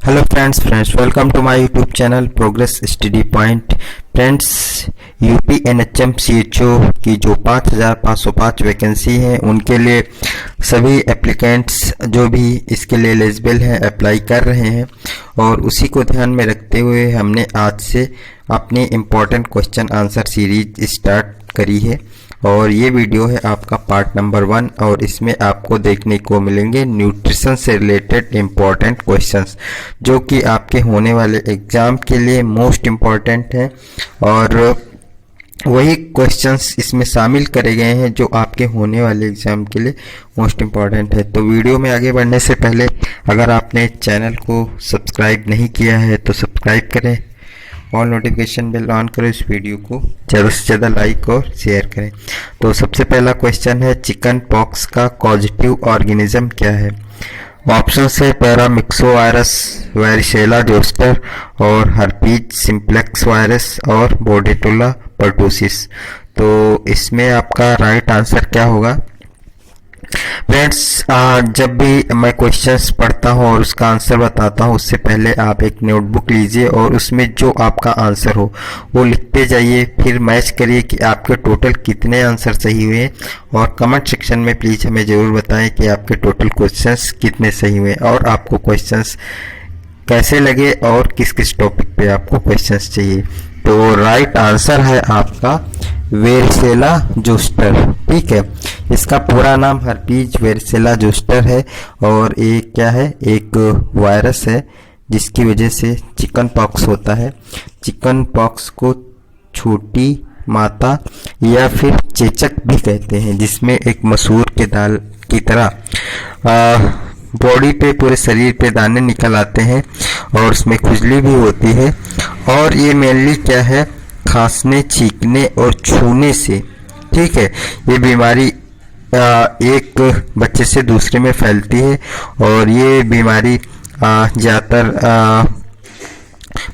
Hello friends welcome to my YouTube channel Progress Study Point. Friends, UP NHM CHO की जो 5505 vacancy है उनके लिए सभी एप्लीकेंट्स जो भी इसके लिए एलिजिबल हैं अप्लाई कर रहे हैं, और उसी को ध्यान में रखते हुए हमने आज से अपनी important question answer series start करी है। और ये वीडियो है आपका पार्ट नंबर 1, और इसमें आपको देखने को मिलेंगे न्यूट्रिशन से रिलेटेड इम्पॉर्टेंट क्वेश्चंस जो कि आपके होने वाले एग्ज़ाम के लिए मोस्ट इम्पॉर्टेंट हैं, और वही क्वेश्चंस इसमें शामिल करे गए हैं जो आपके होने वाले एग्ज़ाम के लिए मोस्ट इम्पॉर्टेंट है। तो वीडियो में आगे बढ़ने से पहले अगर आपने चैनल को सब्सक्राइब नहीं किया है तो सब्सक्राइब करें, ऑल नोटिफिकेशन बेल ऑन करें, इस वीडियो को ज़्यादा से ज़्यादा लाइक और शेयर करें। तो सबसे पहला क्वेश्चन है, चिकन पॉक्स का कॉजेटिव ऑर्गेनिज्म क्या है? ऑप्शन है पैरामिक्सो वायरस, वारिसेला जोस्टर और हर्पीज सिंप्लेक्स वायरस और बोर्डेटोला पर्टूसिस। तो इसमें आपका राइट आंसर क्या होगा? फ्रेंड्स, जब भी मैं क्वेश्चंस पढ़ता हूँ और उसका आंसर बताता हूँ उससे पहले आप एक नोटबुक लीजिए और उसमें जो आपका आंसर हो वो लिखते जाइए, फिर मैच करिए कि आपके टोटल कितने आंसर सही हुए, और कमेंट सेक्शन में प्लीज़ हमें ज़रूर बताएं कि आपके टोटल क्वेश्चंस कितने सही हुए और आपको क्वेश्चंस कैसे लगे और किस किस टॉपिक पे आपको क्वेश्चंस चाहिए। तो राइट आंसर है आपका वेरिसेला जोस्टर। ठीक है, इसका पूरा नाम हर्पीज वेरिसेला जोस्टर है, और एक क्या है, एक वायरस है जिसकी वजह से चिकन पॉक्स होता है। चिकन पॉक्स को छोटी माता या फिर चेचक भी कहते हैं, जिसमें एक मसूर के दाल की तरह बॉडी पे, पूरे शरीर पे दाने निकल आते हैं और उसमें खुजली भी होती है। और ये मेनली क्या है, खांसने, छींकने और छूने से, ठीक है, ये बीमारी एक बच्चे से दूसरे में फैलती है, और ये बीमारी ज़्यादातर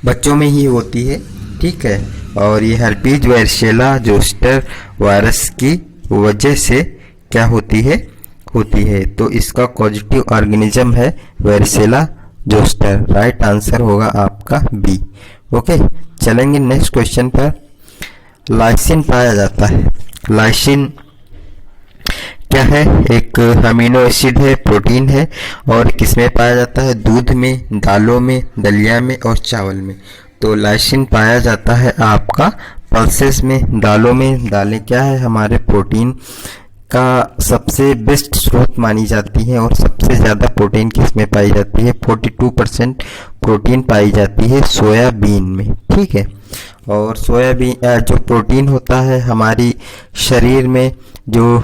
बच्चों में ही होती है। ठीक है, और ये हर्पीज वारिसेला जोस्टर वायरस की वजह से क्या होती है। तो इसका कॉजेटिव ऑर्गेनिज्म है वारिसेला जोस्टर। राइट आंसर होगा आपका बी। ओके, चलेंगे नेक्स्ट क्वेश्चन पर। लाइसिन पाया जाता है। लाइसिन क्या है? एक अमीनो एसिड है, प्रोटीन है, और किसमें पाया जाता है? दूध में, दालों में, दलिया में और चावल में। तो लाइसिन पाया जाता है आपका पल्सेस में, दालों में। दालें क्या है, हमारे प्रोटीन का सबसे बेस्ट स्रोत मानी जाती है, और सबसे ज़्यादा प्रोटीन किसमें पाई जाती है? 42% प्रोटीन पाई जाती है सोयाबीन में। ठीक है, और सोयाबीन जो प्रोटीन होता है हमारी शरीर में जो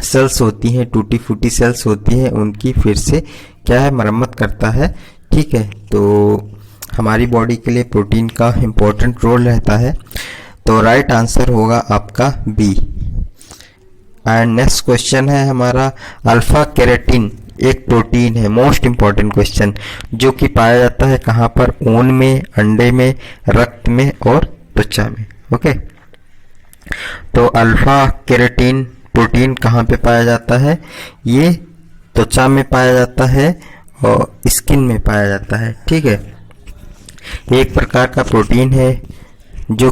सेल्स होती हैं, टूटी फूटी सेल्स होती हैं, उनकी फिर से क्या है, मरम्मत करता है। ठीक है, तो हमारी बॉडी के लिए प्रोटीन का इम्पोर्टेंट रोल रहता है। तो राइट आंसर होगा आपका बी। एंड नेक्स्ट क्वेश्चन है हमारा, अल्फा केराटिन एक प्रोटीन है, मोस्ट इम्पॉर्टेंट क्वेश्चन, जो कि पाया जाता है कहाँ पर? ऊन में, अंडे में, रक्त में और त्वचा में। ओके, तो अल्फा केराटिन प्रोटीन कहाँ पे पाया जाता है? ये त्वचा में पाया जाता है और स्किन में पाया जाता है। ठीक है, एक प्रकार का प्रोटीन है जो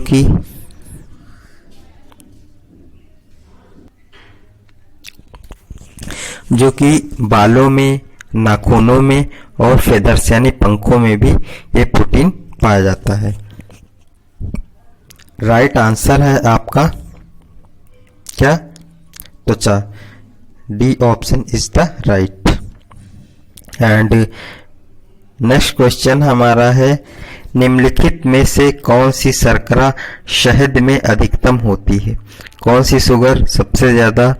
कि बालों में, नाखूनों में और फेदर्स यानी पंखों में भी ये प्रोटीन पाया जाता है। राइट आंसर है आपका क्या? त्वचा। D option is the right. And next question हमारा है, निम्नलिखित में से कौन सी शर्करा शहद में अधिकतम होती है? कौन सी शुगर सबसे ज़्यादा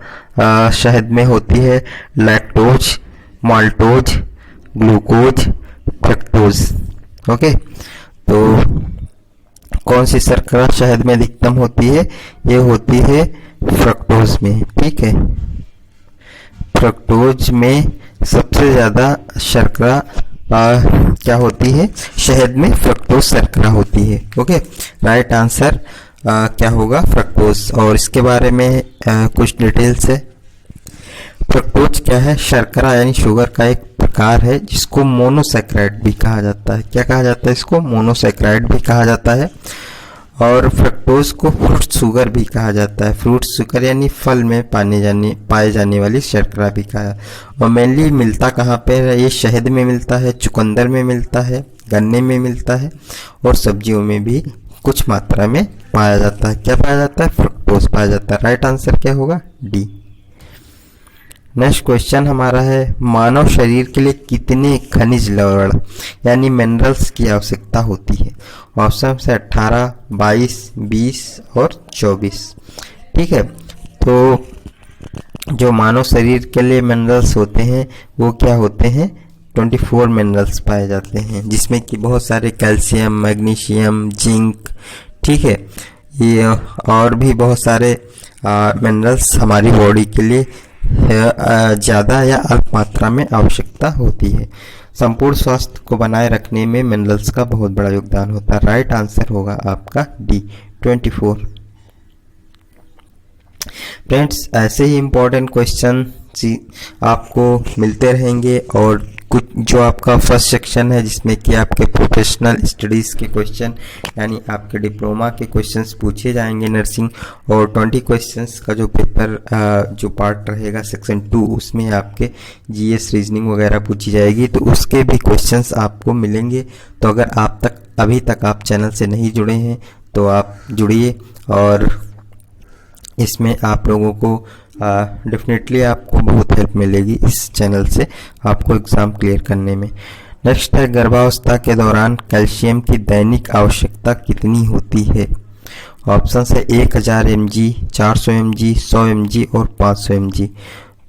शहद में होती है? Lactose, maltose, glucose, fructose. Okay, तो कौन सी शर्करा शहद में अधिकतम होती है? ये होती है फ्रक्टोज में। ठीक है, फ्रक्टोज में सबसे ज़्यादा शर्करा क्या होती है? शहद में फ्रक्टोज शर्करा होती है। ओके, राइट आंसर क्या होगा? फ्रक्टोज। और इसके बारे में कुछ डिटेल्स है। फ्रक्टोज क्या है? शर्करा यानी शुगर का एक प्रकार है जिसको मोनोसैकराइड भी कहा जाता है। क्या कहा जाता है इसको? मोनोसैकराइड भी कहा जाता है। और फ्रक्टोज को फ्रूट शुगर भी कहा जाता है। फ्रूट शुगर यानी फल में पाए जाने वाली शर्करा भी कहा। और मेनली मिलता कहाँ पे है? ये शहद में मिलता है, चुकंदर में मिलता है, गन्ने में मिलता है और सब्जियों में भी कुछ मात्रा में पाया जाता है। क्या पाया जाता है? फ्रक्टोज पाया जाता है। राइट आंसर क्या होगा? डी। नेक्स्ट क्वेश्चन हमारा है, मानव शरीर के लिए कितने खनिज लवण यानी मिनरल्स की आवश्यकता होती है? ऑप्शन है 18, 22, 20 और 24। ठीक है, तो जो मानव शरीर के लिए मिनरल्स होते हैं वो क्या होते हैं? 24 मिनरल्स पाए जाते हैं, जिसमें कि बहुत सारे कैल्शियम, मैग्नीशियम, जिंक, ठीक है, ये और भी बहुत सारे मिनरल्स हमारी बॉडी के लिए ज़्यादा या अल्प मात्रा में आवश्यकता होती है। संपूर्ण स्वास्थ्य को बनाए रखने में मिनरल्स का बहुत बड़ा योगदान होता है। राइट आंसर होगा आपका डी, 24। फ्रेंड्स, ऐसे ही इम्पोर्टेंट क्वेश्चन आपको मिलते रहेंगे और कुछ जो आपका फर्स्ट सेक्शन है जिसमें कि आपके प्रोफेशनल स्टडीज़ के क्वेश्चन यानी आपके डिप्लोमा के क्वेश्चंस पूछे जाएंगे नर्सिंग, और 20 क्वेश्चंस का जो पेपर जो पार्ट रहेगा सेक्शन 2 उसमें आपके जीएस रीजनिंग वगैरह पूछी जाएगी, तो उसके भी क्वेश्चंस आपको मिलेंगे। तो अगर अभी तक आप चैनल से नहीं जुड़े हैं तो आप जुड़िए और इसमें आप लोगों को डेफिनेटली आपको बहुत हेल्प मिलेगी इस चैनल से आपको एग्ज़ाम क्लियर करने में। नेक्स्ट है, गर्भावस्था के दौरान कैल्शियम की दैनिक आवश्यकता कितनी होती है? ऑप्शन है 1000 mg, 400 mg, 100 mg और 500 mg।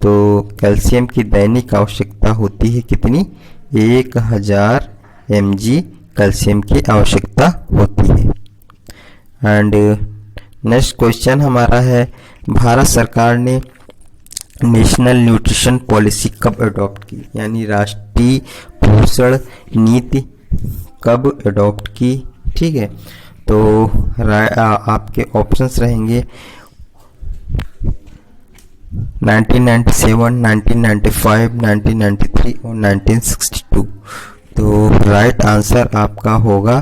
तो कैल्शियम की दैनिक आवश्यकता होती है कितनी? 1000 mg कैल्शियम की आवश्यकता होती है। एंड नेक्स्ट क्वेश्चन हमारा है, भारत सरकार ने नेशनल न्यूट्रिशन पॉलिसी कब अडॉप्ट की? यानी राष्ट्रीय पोषण नीति कब अडॉप्ट की? ठीक है, तो आपके ऑप्शंस रहेंगे 1997, 1995, 1993 और 1962। तो राइट आंसर आपका होगा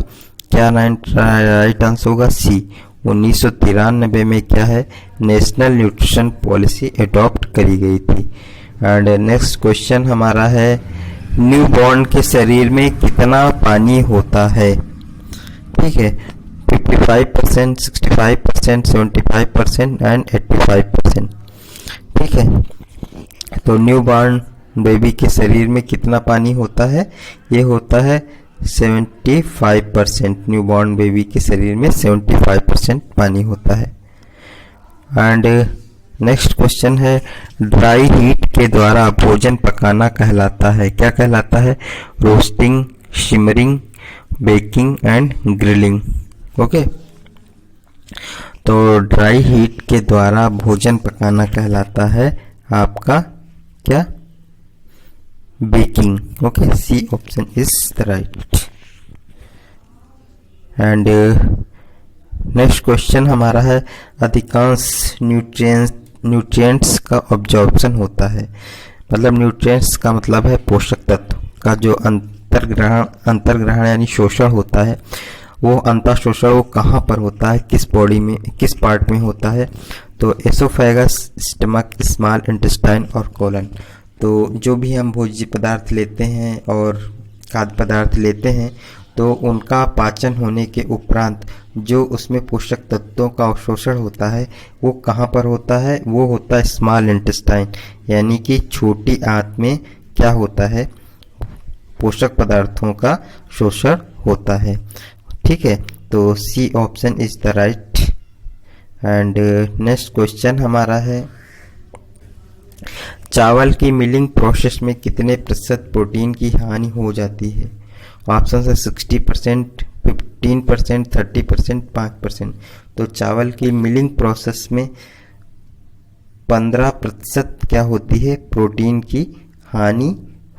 क्या? राइट आंसर होगा सी, 1993 में क्या है? नेशनल न्यूट्रिशन पॉलिसी अडॉप्ट करी गई थी। एंड नेक्स्ट क्वेश्चन हमारा है, न्यूबॉर्न के शरीर में कितना पानी होता है? ठीक है, 55%, 65%, 75% एंड 85%। ठीक है, तो न्यूबॉर्न बेबी के शरीर में कितना पानी होता है? ये होता है 75%। न्यूबॉर्न बेबी के शरीर में 75% पानी होता है। एंड नेक्स्ट क्वेश्चन है, ड्राई हीट के द्वारा भोजन पकाना कहलाता है? क्या कहलाता है? Roasting, simmering, baking and grilling. Okay, तो ड्राई हीट के द्वारा भोजन पकाना कहलाता है आपका क्या? Baking. Okay, C option is the right. And next question हमारा है, अधिकांश न्यूट्रिएंट्स का ऑब्जॉर्प्शन होता है? मतलब न्यूट्रिएंट्स का मतलब है पोषक तत्व का जो अंतर्ग्रहण यानी शोषण होता है, वो अंतःशोषण वो कहाँ पर होता है? किस बॉडी में, किस पार्ट में होता है? तो एसोफेगस, स्टमक, स्मॉल इंटेस्टाइन और कोलन। तो जो भी हम भोज्य पदार्थ लेते हैं और खाद्य पदार्थ लेते हैं तो उनका पाचन होने के उपरांत जो उसमें पोषक तत्वों का अवशोषण होता है वो कहाँ पर होता है? वो होता है स्मॉल इंटेस्टाइन, यानी कि छोटी आंत में क्या होता है? पोषक पदार्थों का शोषण होता है। ठीक है, तो C option is the right. And next question हमारा है, चावल की मिलिंग प्रोसेस में कितने प्रतिशत प्रोटीन की हानि हो जाती है? ऑप्शन है 60%, 15%, 30%, 5%। तो चावल की मिलिंग प्रोसेस में 15% क्या होती है? प्रोटीन की हानि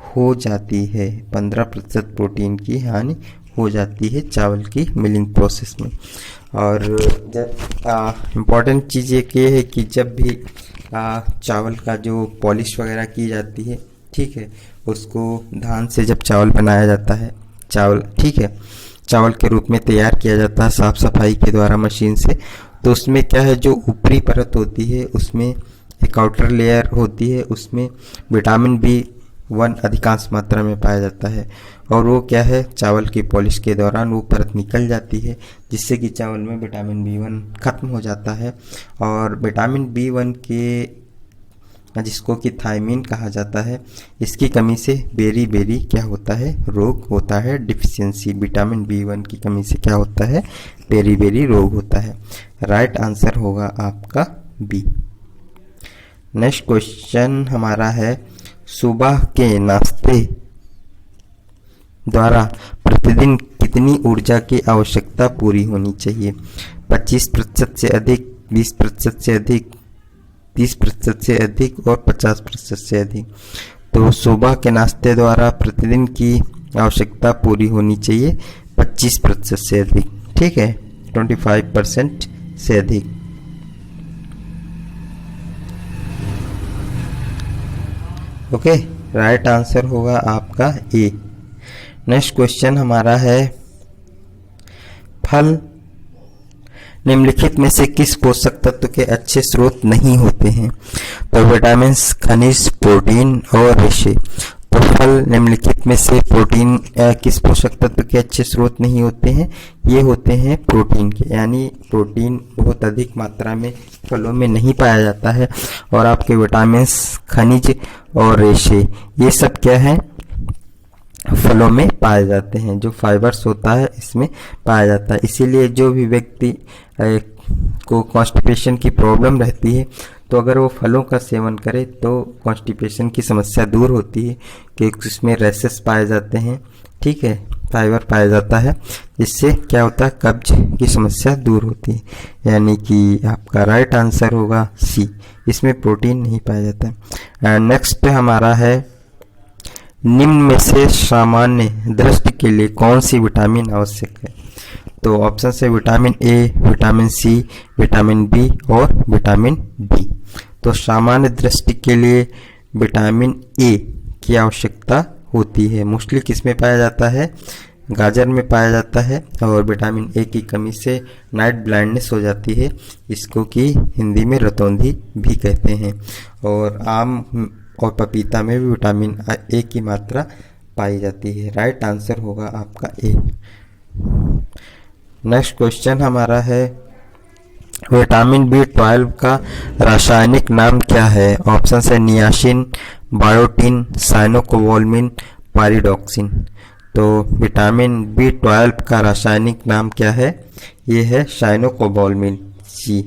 हो जाती है। 15% प्रोटीन की हानि हो जाती है चावल की मिलिंग प्रोसेस में। और इम्पॉर्टेंट चीज़ ये है कि जब भी चावल का जो पॉलिश वगैरह की जाती है, ठीक है, उसको धान से जब चावल बनाया जाता है, चावल, ठीक है, चावल के रूप में तैयार किया जाता है साफ सफाई के द्वारा मशीन से, तो उसमें क्या है, जो ऊपरी परत होती है उसमें एक आउटर लेयर होती है, उसमें विटामिन B1 अधिकांश मात्रा में पाया जाता है, और वो क्या है, चावल की पॉलिश के दौरान वो परत निकल जाती है, जिससे कि चावल में विटामिन B1 खत्म हो जाता है। और विटामिन B1 के, जिसको कि थायमीन कहा जाता है, इसकी कमी से बेरी क्या होता है, रोग होता है, डिफिशियंसी। विटामिन B1 की कमी से क्या होता है, बेरी रोग होता है। राइट आंसर होगा आपका बी। नेक्स्ट क्वेश्चन हमारा है, सुबह के नाश्ते द्वारा प्रतिदिन कितनी ऊर्जा की आवश्यकता पूरी होनी चाहिए? 25% से अधिक, 20% से अधिक, 30% से अधिक और 50% से अधिक। तो सुबह के नाश्ते द्वारा प्रतिदिन की आवश्यकता पूरी होनी चाहिए 25% से अधिक, ठीक है, 25% से अधिक। ओके, राइट आंसर होगा आपका ए। नेक्स्ट क्वेश्चन हमारा है, फल निम्नलिखित में से किस पोषक तत्व के अच्छे स्रोत नहीं होते हैं? तो विटामिन, खनिज, प्रोटीन और रेशे। तो फल निम्नलिखित में से प्रोटीन किस पोषक तत्व के अच्छे स्रोत नहीं होते हैं? ये होते हैं प्रोटीन के, यानी प्रोटीन बहुत अधिक मात्रा में फलों में नहीं पाया जाता है, और आपके विटामिन, खनिज और रेशे ये सब क्या है, फलों में पाए जाते हैं। जो फाइबर्स होता है इसमें पाया जाता है। इसीलिए जो भी व्यक्ति को कॉन्स्टिपेशन की प्रॉब्लम रहती है, तो अगर वो फलों का सेवन करे तो कॉन्स्टिपेशन की समस्या दूर होती है, क्योंकि उसमें रैसेस पाए जाते हैं, ठीक है, फाइबर पाया जाता है, जिससे क्या होता है, कब्ज की समस्या दूर होती है। यानी कि आपका राइट आंसर होगा सी, इसमें प्रोटीन नहीं पाया जाता है। नेक्स्ट हमारा है, निम्न में से सामान्य दृष्टि के लिए कौन सी विटामिन आवश्यक है? तो ऑप्शन है vitamin A, vitamin C, vitamin B और विटामिन डी। तो सामान्य दृष्टि के लिए विटामिन ए की आवश्यकता होती है। मोस्टली किस में पाया जाता है? गाजर में पाया जाता है, और विटामिन ए की कमी से नाइट ब्लाइंडनेस हो जाती है, इसको कि हिंदी में रतौंधी भी कहते हैं। और आम और पपीता में भी विटामिन ए की मात्रा पाई जाती है। राइट आंसर होगा आपका ए। नेक्स्ट क्वेश्चन हमारा है, विटामिन B12 का रासायनिक नाम क्या है? ऑप्शन है नियासिन, बायोटिन, साइनोकोबालामिन, पायरिडॉक्सिन। तो विटामिन B12 का रासायनिक नाम क्या है? ये है साइनोकोबालामिन। सी,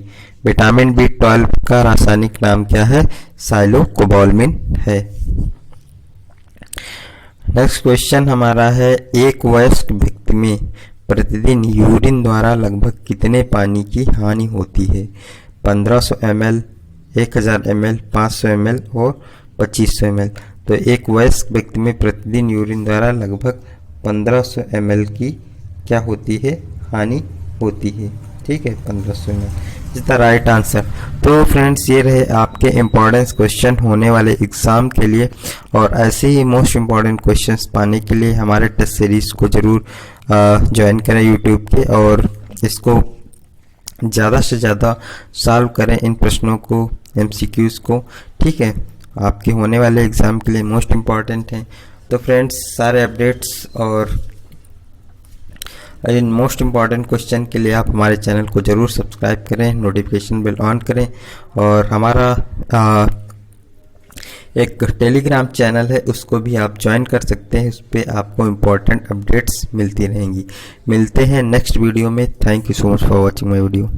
विटामिन B12 का रासायनिक नाम क्या है? साइनोकोबालामिन है। नेक्स्ट क्वेश्चन हमारा है, एक वयस्क व्यक्ति में प्रतिदिन यूरिन द्वारा लगभग कितने पानी की हानि होती है? 1500 ml, 1000 ml, 500 ml और 2500 ml। तो एक वयस्क व्यक्ति में प्रतिदिन यूरिन द्वारा लगभग 1500 ml की क्या होती है? हानि होती है, ठीक है, 1500 ml is the right answer. तो फ्रेंड्स, ये रहे आपके इम्पोर्टेंट क्वेश्चन होने वाले एग्ज़ाम के लिए, और ऐसे ही मोस्ट इम्पॉर्टेंट क्वेश्चंस पाने के लिए हमारे टेस्ट सीरीज़ को ज़रूर ज्वाइन करें यूट्यूब के, और इसको ज़्यादा से ज़्यादा सॉल्व करें इन प्रश्नों को, MCQs को, ठीक है, आपके होने वाले एग्ज़ाम के लिए मोस्ट इम्पॉर्टेंट हैं। तो फ्रेंड्स, सारे अपडेट्स और इन मोस्ट इम्पॉर्टेंट क्वेश्चन के लिए आप हमारे चैनल को ज़रूर सब्सक्राइब करें, नोटिफिकेशन बेल ऑन करें, और हमारा एक टेलीग्राम चैनल है, उसको भी आप ज्वाइन कर सकते हैं। उस पर आपको इम्पोर्टेंट अपडेट्स मिलती रहेंगी। मिलते हैं नेक्स्ट वीडियो में। Thank you so much for watching my video.